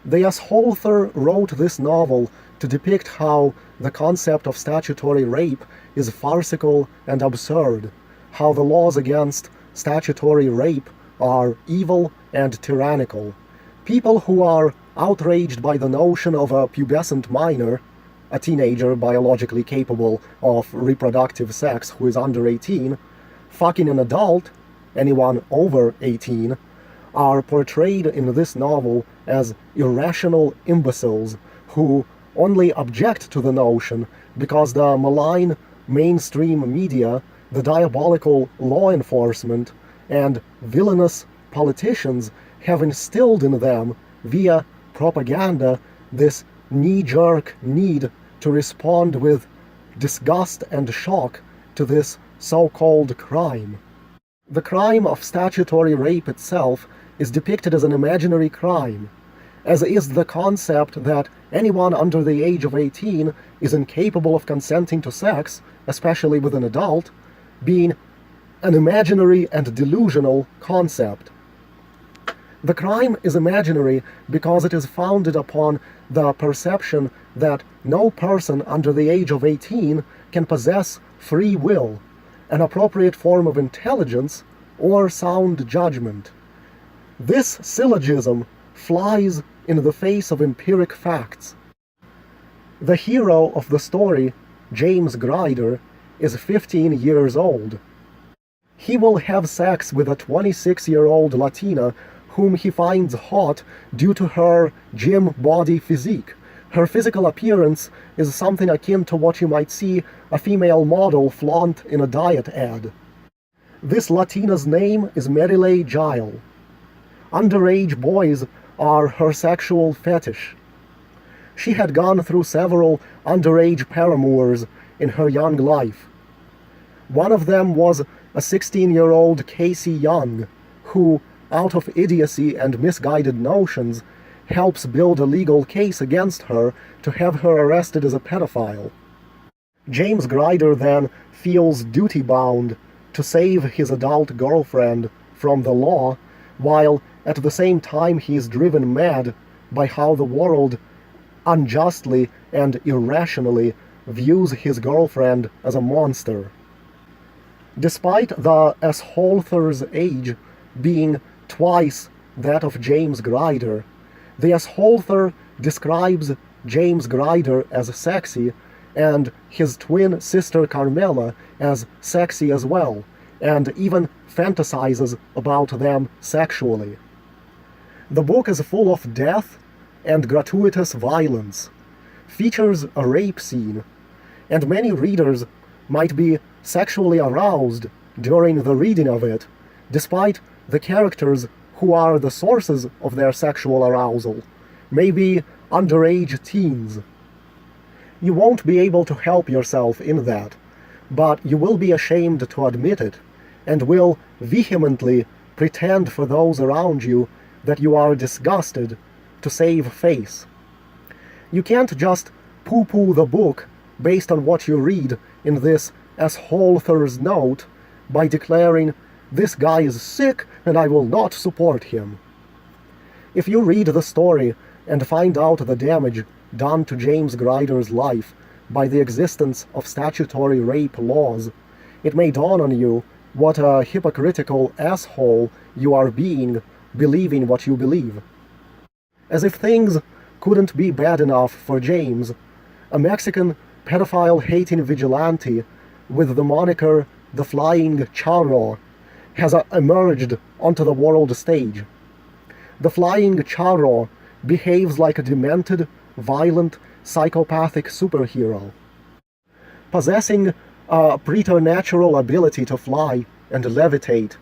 The asshoulthor wrote this novel to depict how the concept of statutory rape is farcical and absurd, how the laws against statutory rape are evil and tyrannical. People who are outraged by the notion of a pubescent minor, a teenager biologically capable of reproductive sex who is under 18, fucking an adult, anyone over 18, are portrayed in this novel as irrational imbeciles who only object to the notion because the malign mainstream media, the diabolical law enforcement, and villainous politicians have instilled in them, via propaganda, this knee-jerk need to respond with disgust and shock to this so-called crime. The crime of statutory rape itself is depicted as an imaginary crime, as is the concept that anyone under the age of 18 is incapable of consenting to sex, especially with an adult, being an imaginary and delusional concept. The crime is imaginary because it is founded upon the perception that no person under the age of 18 can possess free will, an appropriate form of intelligence, or sound judgment. This syllogism flies in the face of empiric facts. The hero of the story, James Grider, is 15 years old. He will have sex with a 26-year-old Latina whom he finds hot due to her gym body physique. Her physical appearance is something akin to what you might see a female model flaunt in a diet ad. This Latina's name is Marilyn Gile. Underage boys are her sexual fetish. She had gone through several underage paramours in her young life. One of them was a 16-year-old Casey Young, who, out of idiocy and misguided notions, helps build a legal case against her to have her arrested as a pedophile. James Grider then feels duty-bound to save his adult girlfriend from the law, while at the same time he is driven mad by how the world unjustly and irrationally views his girlfriend as a monster. Despite the asshoulthor's age being twice that of James Grider, the asshoulthor describes James Grider as sexy and his twin sister Carmela as sexy as well, and even fantasizes about them sexually. The book is full of death and gratuitous violence, features a rape scene, and many readers might be sexually aroused during the reading of it, despite the characters who are the sources of their sexual arousal may be underage teens. You won't be able to help yourself in that, but you will be ashamed to admit it, and will vehemently pretend for those around you that you are disgusted to save face. You can't just poo-poo the book based on what you read in this asshoulthor's note by declaring, "This guy is sick and I will not support him." If you read the story and find out the damage done to James Grider's life by the existence of statutory rape laws, it may dawn on you what a hypocritical asshole you are being, believing what you believe. As if things couldn't be bad enough for James, a Mexican pedophile-hating vigilante with the moniker the Flying Charro has emerged onto the world stage. The Flying Charro behaves like a demented, violent, psychopathic superhero. Possessing a preternatural ability to fly and levitate,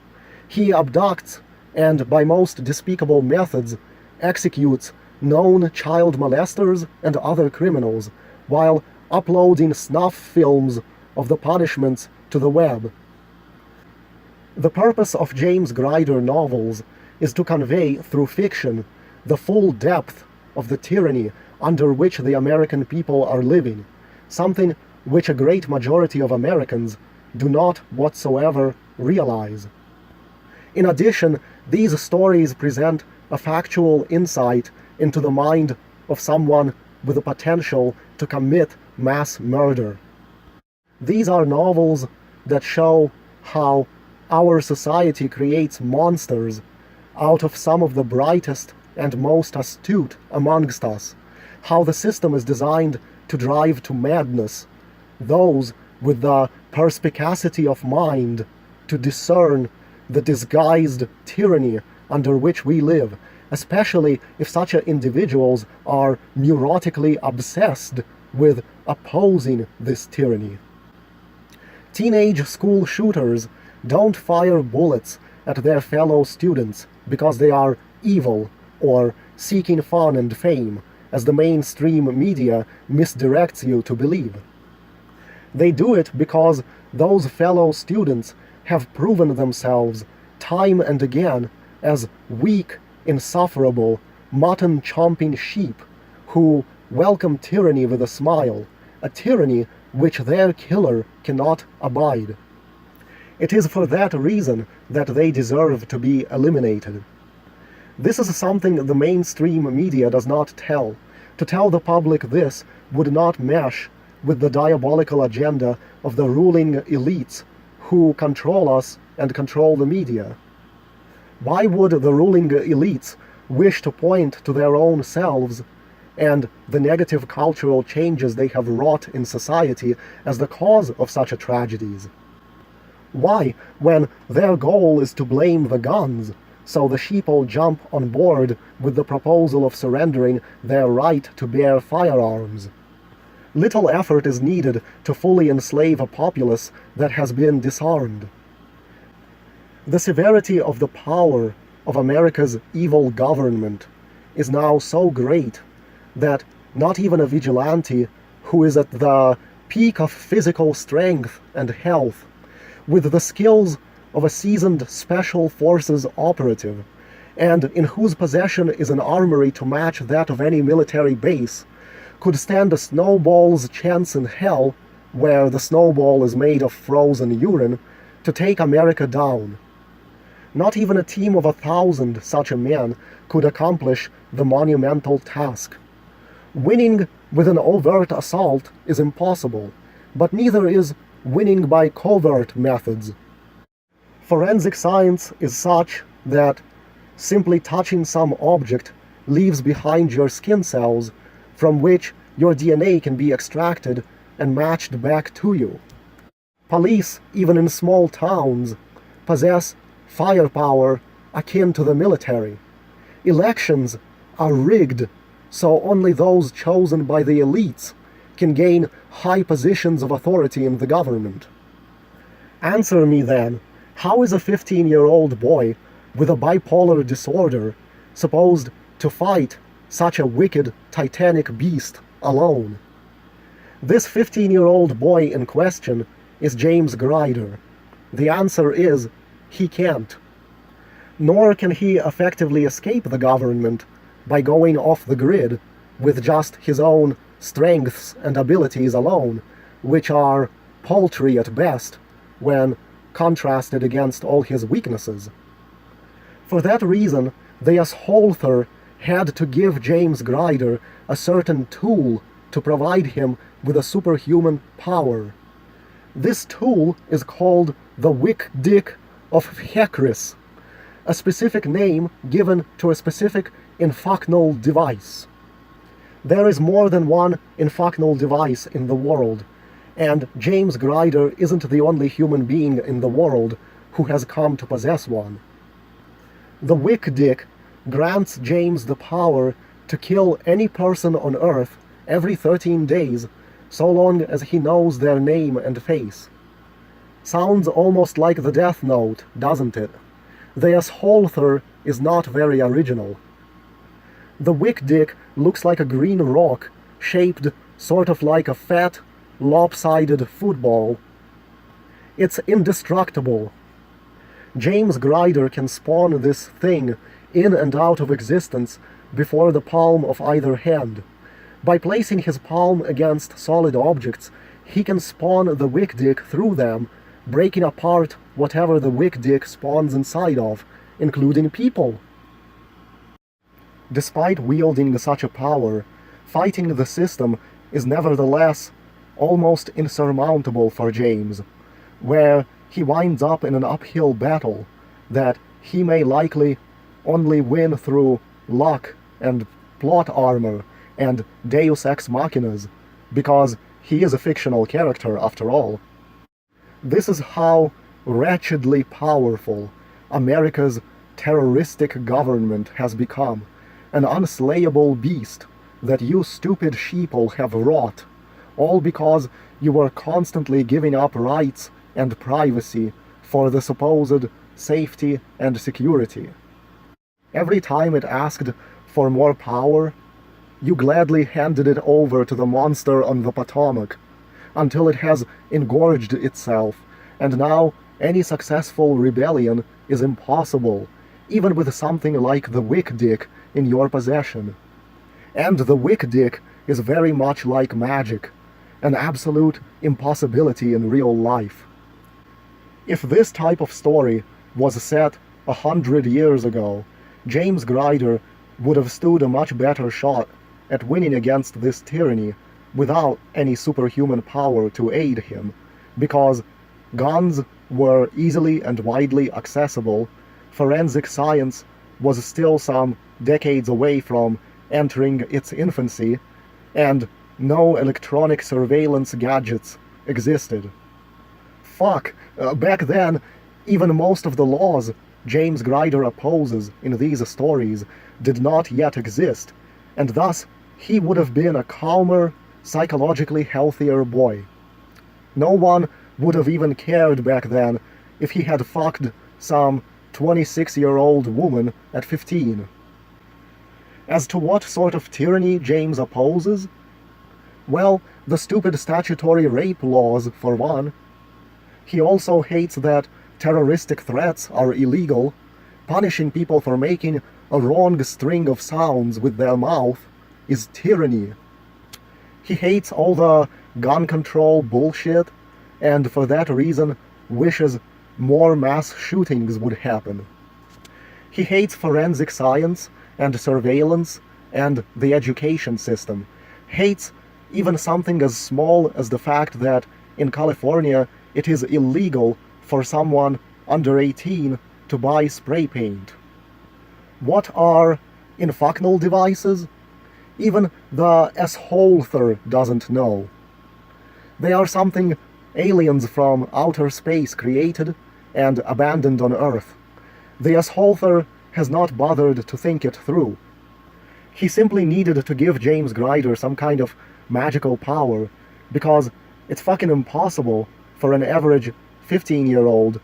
he abducts and, by most despicable methods, executes known child molesters and other criminals, while uploading snuff films of the punishments to the web. The purpose of James Grider novels is to convey through fiction the full depth of the tyranny under which the American people are living, something which a great majority of Americans do not whatsoever realize. In addition, these stories present a factual insight into the mind of someone with the potential to commit mass murder. These are novels that show how our society creates monsters out of some of the brightest and most astute amongst us, how the system is designed to drive to madness those with the perspicacity of mind to discern the disguised tyranny under which we live, especially if such individuals are neurotically obsessed with opposing this tyranny. Teenage school shooters don't fire bullets at their fellow students because they are evil or seeking fun and fame, as the mainstream media misdirects you to believe. They do it because those fellow students have proven themselves time and again as weak, insufferable, mutton-chomping sheep who welcome tyranny with a smile, a tyranny which their killer cannot abide. It is for that reason that they deserve to be eliminated. This is something the mainstream media does not tell. To tell the public this would not mesh with the diabolical agenda of the ruling elites who control us and control the media. Why would the ruling elites wish to point to their own selves and the negative cultural changes they have wrought in society as the cause of such tragedies? Why, when their goal is to blame the guns, so the sheeple jump on board with the proposal of surrendering their right to bear firearms? Little effort is needed to fully enslave a populace that has been disarmed. The severity of the power of America's evil government is now so great that not even a vigilante who is at the peak of physical strength and health, with the skills of a seasoned special forces operative, and in whose possession is an armory to match that of any military base, could stand a snowball's chance in hell, where the snowball is made of frozen urine, to take America down. Not even a team of 1,000 such men could accomplish the monumental task. Winning with an overt assault is impossible, but neither is winning by covert methods. Forensic science is such that simply touching some object leaves behind your skin cells from which your DNA can be extracted and matched back to you. Police, even in small towns, possess firepower akin to the military. Elections are rigged, so only those chosen by the elites can gain high positions of authority in the government. Answer me then, how is a 15-year-old boy with a bipolar disorder supposed to fight such a wicked, titanic beast alone? This 15-year-old boy in question is James Grider. The answer is, he can't. Nor can he effectively escape the government by going off the grid with just his own strengths and abilities alone, which are paltry at best when contrasted against all his weaknesses. For that reason, the asshoulthor had to give James Grider a certain tool to provide him with a superhuman power. This tool is called the Wick Dick of Hecris, a specific name given to a specific infunctional device. There is more than one infunctional device in the world, and James Grider isn't the only human being in the world who has come to possess one. The Wick Dick grants James the power to kill any person on Earth every 13 days, so long as he knows their name and face. Sounds almost like the Death Note, doesn't it? The asshoulthor is not very original. The Wick Dick looks like a green rock, shaped sort of like a fat, lopsided football. It's indestructible. James Grider can spawn this thing in and out of existence before the palm of either hand. By placing his palm against solid objects, he can spawn the Wick Dick through them, breaking apart whatever the Wick Dick spawns inside of, including people. Despite wielding such a power, fighting the system is nevertheless almost insurmountable for James, where he winds up in an uphill battle that he may likely only win through luck and plot armor and deus ex machinas, because he is a fictional character after all. This is how wretchedly powerful America's terroristic government has become, an unslayable beast that you stupid sheeple have wrought, all because you were constantly giving up rights and privacy for the supposed safety and security. Every time it asked for more power, you gladly handed it over to the monster on the Potomac, until it has engorged itself, and now any successful rebellion is impossible, even with something like the Wick Dick in your possession. And the Wick Dick is very much like magic, an absolute impossibility in real life. If this type of story was set 100 years ago, James Grider would have stood a much better shot at winning against this tyranny without any superhuman power to aid him, because guns were easily and widely accessible, forensic science was still some decades away from entering its infancy, and no electronic surveillance gadgets existed. Fuck, back then, even most of the laws James Grider opposes in these stories did not yet exist, and thus he would have been a calmer, psychologically healthier boy. No one would have even cared back then if he had fucked some 26-year-old woman at 15. As to what sort of tyranny James opposes? Well, the stupid statutory rape laws, for one. He also hates that terroristic threats are illegal. Punishing people for making a wrong string of sounds with their mouth is tyranny. He hates all the gun control bullshit, and for that reason wishes more mass shootings would happen. He hates forensic science and surveillance and the education system. Hates even something as small as the fact that in California it is illegal for someone under 18 to buy spray paint. What are infocnal devices? Even the asshoulthor doesn't know. They are something aliens from outer space created and abandoned on Earth. The asshoulthor has not bothered to think it through. He simply needed to give James Grider some kind of magical power, because it's fucking impossible for an average 15-year-old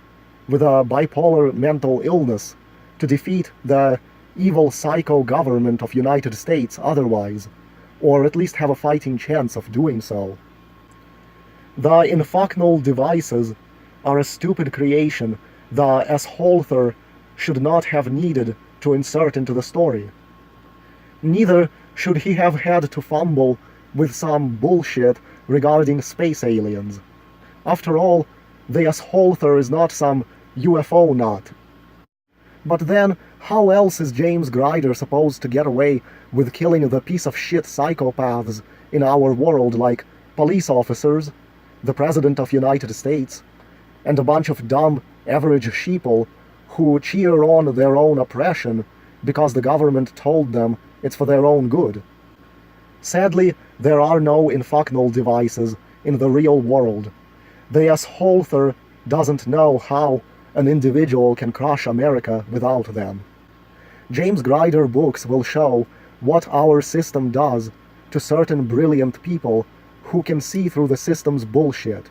with a bipolar mental illness to defeat the evil psycho government of United States otherwise, or at least have a fighting chance of doing so. The infocnal devices are a stupid creation the asshoulthor should not have needed to insert into the story. Neither should he have had to fumble with some bullshit regarding space aliens. After all, the asshoulthor is not some UFO nut. But then, how else is James Grider supposed to get away with killing the piece of shit psychopaths in our world like police officers, the President of United States, and a bunch of dumb, average sheeple who cheer on their own oppression because the government told them it's for their own good? Sadly, there are no infocnal devices in the real world. The asshoulthor doesn't know how an individual can crush America without them. James Grider books will show what our system does to certain brilliant people who can see through the system's bullshit.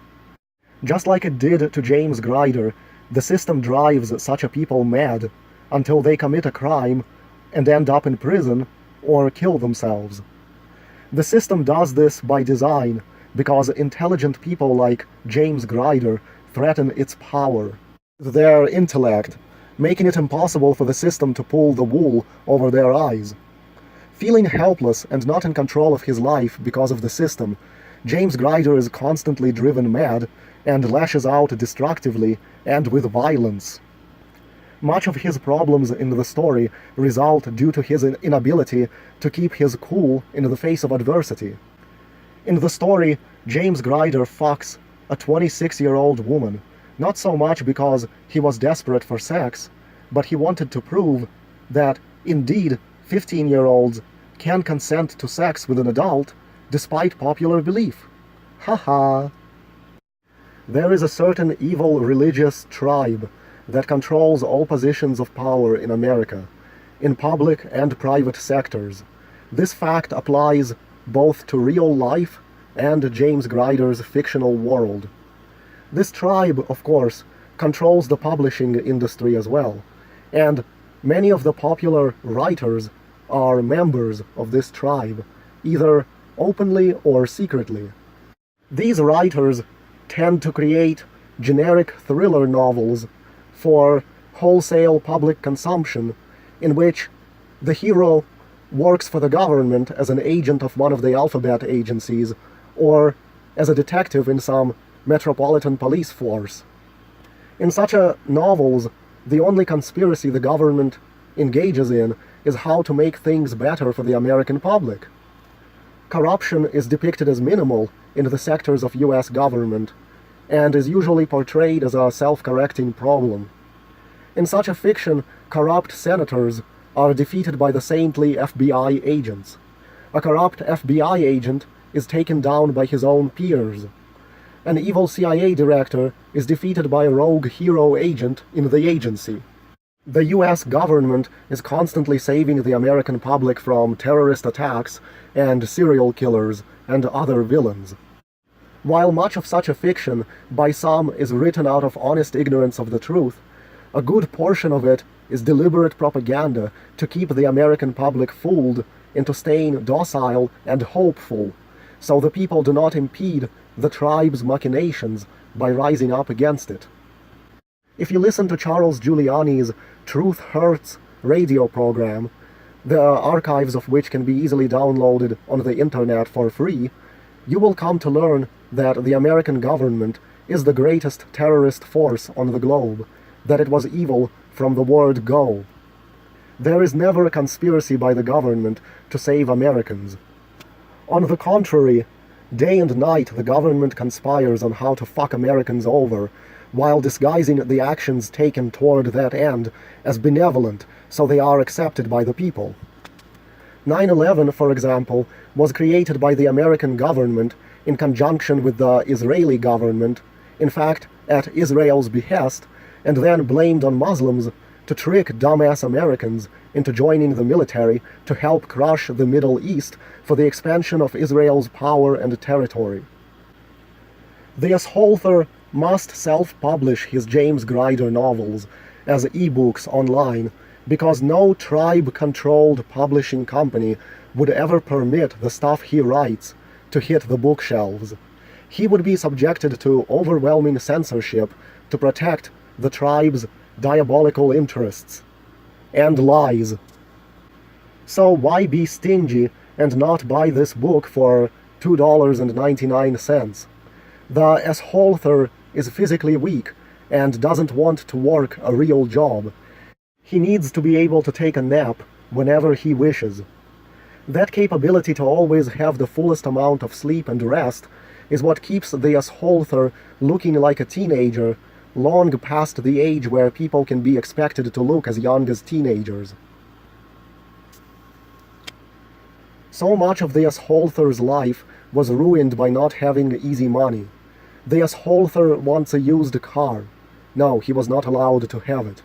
Just like it did to James Grider, the system drives such a people mad until they commit a crime and end up in prison or kill themselves. The system does this by design because intelligent people like James Grider threaten its power with their intellect, making it impossible for the system to pull the wool over their eyes. Feeling helpless and not in control of his life because of the system, James Grider is constantly driven mad and lashes out destructively and with violence. Much of his problems in the story result due to his inability to keep his cool in the face of adversity. In the story, James Grider fucks a 26-year-old woman, not so much because he was desperate for sex, but he wanted to prove that, indeed, 15-year-olds can consent to sex with an adult despite popular belief. Haha. There is a certain evil religious tribe that controls all positions of power in America, in public and private sectors. This fact applies both to real life and James Grider's fictional world. This tribe, of course, controls the publishing industry as well, and many of the popular writers are members of this tribe, either openly or secretly. These writers tend to create generic thriller novels for wholesale public consumption, in which the hero works for the government as an agent of one of the alphabet agencies, or as a detective in some metropolitan police force. In such novels, the only conspiracy the government engages in is how to make things better for the American public. Corruption is depicted as minimal in the sectors of US government, and is usually portrayed as a self-correcting problem. In such a fiction, corrupt senators are defeated by the saintly FBI agents. A corrupt FBI agent is taken down by his own peers. An evil CIA director is defeated by a rogue hero agent in the agency. The US government is constantly saving the American public from terrorist attacks and serial killers and other villains. While much of such a fiction by some is written out of honest ignorance of the truth, a good portion of it is deliberate propaganda to keep the American public fooled into staying docile and hopeful, so the people do not impede the tribe's machinations by rising up against it. If you listen to Charles Giuliani's Truth Hurts radio program, the archives of which can be easily downloaded on the internet for free, you will come to learn that the American government is the greatest terrorist force on the globe, that it was evil from the word go. There is never a conspiracy by the government to save Americans. On the contrary, day and night the government conspires on how to fuck Americans over, while disguising the actions taken toward that end as benevolent so they are accepted by the people. 9/11, for example, was created by the American government in conjunction with the Israeli government, in fact, at Israel's behest, and then blamed on Muslims to trick dumbass Americans into joining the military to help crush the Middle East for the expansion of Israel's power and territory. The asshoulthor must self-publish his James Grider novels as e-books online, because no tribe-controlled publishing company would ever permit the stuff he writes to hit the bookshelves. He would be subjected to overwhelming censorship to protect the tribe's diabolical interests and lies. So why be stingy and not buy this book for $2.99? The asshoulthor is physically weak and doesn't want to work a real job. He needs to be able to take a nap whenever he wishes. That capability to always have the fullest amount of sleep and rest is what keeps the asshoulthor looking like a teenager long past the age where people can be expected to look as young as teenagers. So much of the asshoulthor's life was ruined by not having easy money. The asshoulthor wants a used car. No, he was not allowed to have it.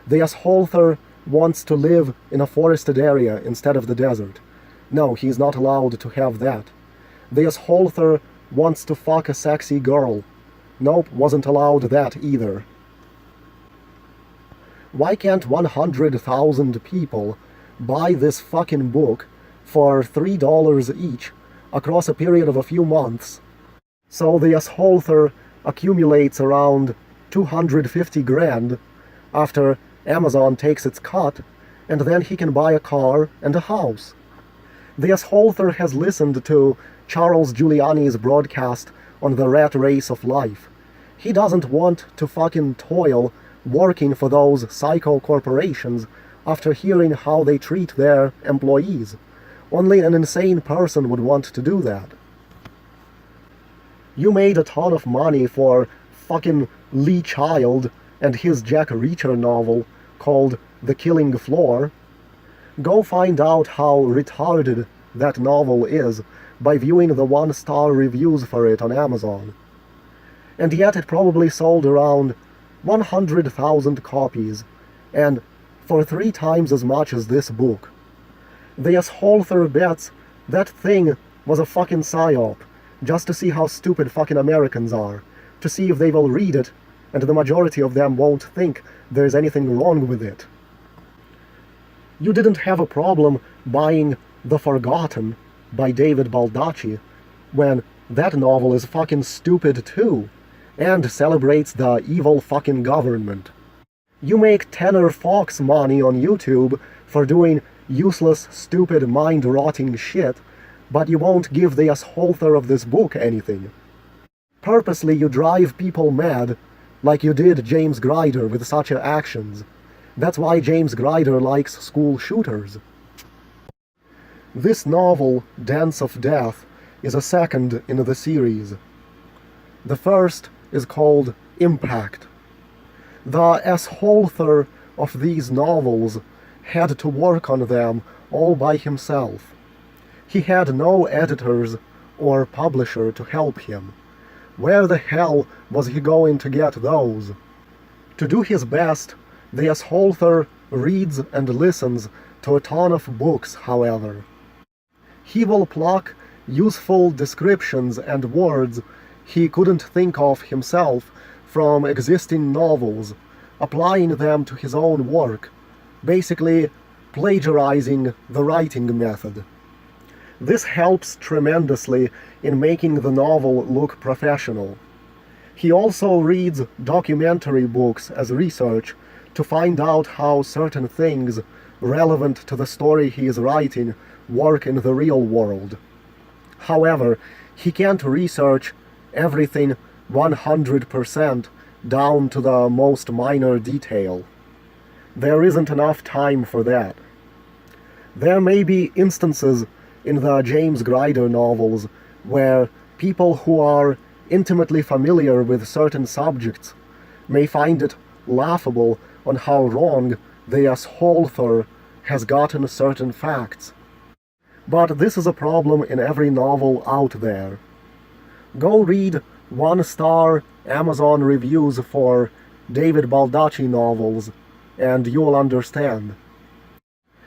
The asshoulthor wants to live in a forested area instead of the desert. No, he is not allowed to have that. The asshoulthor wants to fuck a sexy girl. Nope, wasn't allowed that either. Why can't 100,000 people buy this fucking book for $3 each across a period of a few months, so the asshoulthor accumulates around 250 grand after Amazon takes its cut, and then he can buy a car and a house? The asshoulthor has listened to Charles Giuliani's broadcast on the rat race of life. He doesn't want to fucking toil working for those psycho corporations after hearing how they treat their employees. Only an insane person would want to do that. You made a ton of money for fucking Lee Child and his Jack Reacher novel called The Killing Floor. Go find out how retarded that novel is by viewing the 1-star reviews for it on Amazon. And yet it probably sold around 100,000 copies, and for 3 times as much as this book. The asshoulthor bets that thing was a fucking psyop, just to see how stupid fucking Americans are, to see if they will read it, and the majority of them won't think there's anything wrong with it. You didn't have a problem buying The Forgotten by David Baldacci, when that novel is fucking stupid too, and celebrates the evil fucking government. You make Tanner Fox money on YouTube for doing useless, stupid, mind-rotting shit, but you won't give the asshoulthor of this book anything. Purposely you drive people mad, like you did James Grider with such actions. That's why James Grider likes school shooters. This novel, Dance of Death, is a second in the series. The first is called Impact. The asshoulthor of these novels had to work on them all by himself. He had no editors or publisher to help him. Where the hell was he going to get those? To do his best, the asshoulthor reads and listens to a ton of books, however. He will pluck useful descriptions and words he couldn't think of himself from existing novels, applying them to his own work, basically plagiarizing the writing method. This helps tremendously in making the novel look professional. He also reads documentary books as research to find out how certain things relevant to the story he is writing work in the real world. However, he can't research everything 100% down to the most minor detail. There isn't enough time for that. There may be instances in the James Grider novels where people who are intimately familiar with certain subjects may find it laughable on how wrong the asshoulthor has gotten certain facts. But this is a problem in every novel out there. Go read 1-star Amazon reviews for David Baldacci novels, and you'll understand.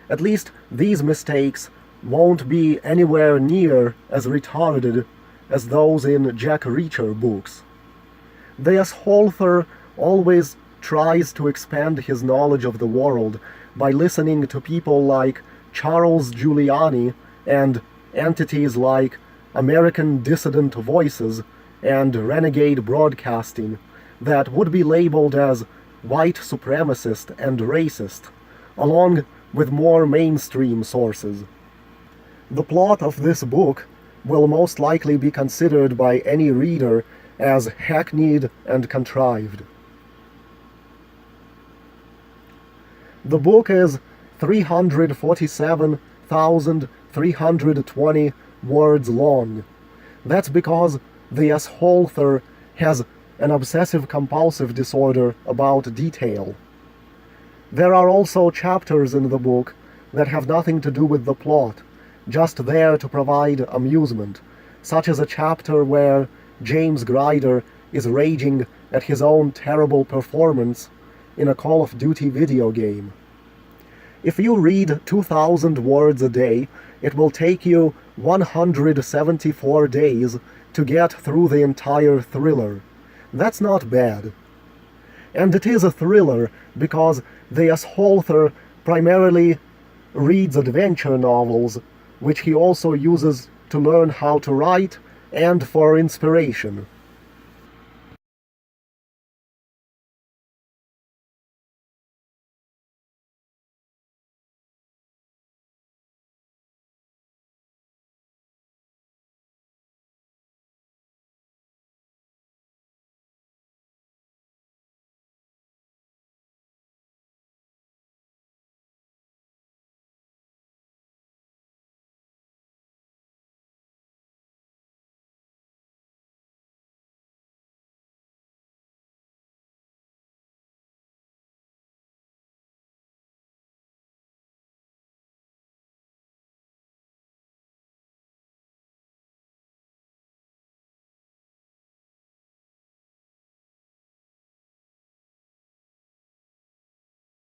At least these mistakes won't be anywhere near as retarded as those in Jack Reacher books. The asshoulthor always tries to expand his knowledge of the world by listening to people like Charles Giuliani and entities like American Dissident Voices and Renegade Broadcasting that would be labeled as white supremacist and racist, along with more mainstream sources. The plot of this book will most likely be considered by any reader as hackneyed and contrived. The book is 347,320 words long. That's because the asshoulthor has an obsessive-compulsive disorder about detail. There are also chapters in the book that have nothing to do with the plot, just there to provide amusement, such as a chapter where James Grider is raging at his own terrible performance in a Call of Duty video game. If you read 2,000 words a day, it will take you 174 days to get through the entire thriller. That's not bad. And it is a thriller because the asshoulthor primarily reads adventure novels, which he also uses to learn how to write and for inspiration.